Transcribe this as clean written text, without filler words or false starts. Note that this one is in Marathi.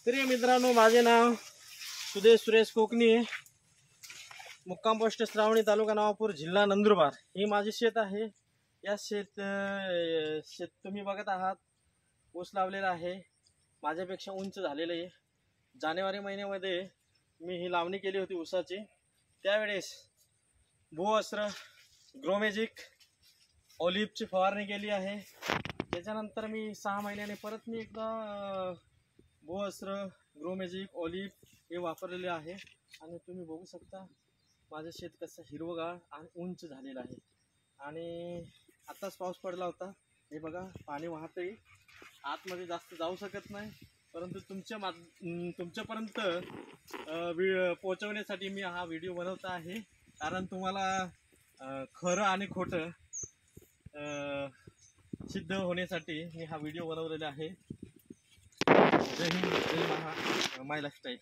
प्रिय मित्रांनो, माझे नाव सुदेश सुरेश कोकणी, मुक्काम पोस्ट श्रावणी, तालुका नवापूर, जिल्हा नंदुरबार. हे माझे शेत आहे. या शेत तुम्ही बघत आहात. ऊस लावलेला आहे, माझ्यापेक्षा उंच झालेलं आहे. जानेवारी महिन्यामध्ये मी ही लावणी केली होती ऊसाची. त्यावेळेस भूअस्त्र, ग्रोमॅजिक, ऑलिव्हची फवारणी केली आहे. त्याच्यानंतर मी 6 महिन्याने परत मी एकदा भूअस्त्र, ग्रोमॅजिक, ऑलिव्ह हे वापरलेले आहे. आणि तुम्ही बघू शकता माझं शेत कसं हिरवगार आणि उंच झालेलं आहे. आणि आत्ताच पाऊस पडला होता. हे बघा, पाणी वाहतंय. आतमध्ये जास्त जाऊ शकत नाही, परंतु तुमच्यापर्यंत पोहोचवण्यासाठी मी हा व्हिडिओ बनवत आहे. कारण तुम्हाला खरं आणि खोटं सिद्ध होण्यासाठी मी हा व्हिडिओ बनवलेला आहे. जय हिंद, जय माय लाईफस्टाईल.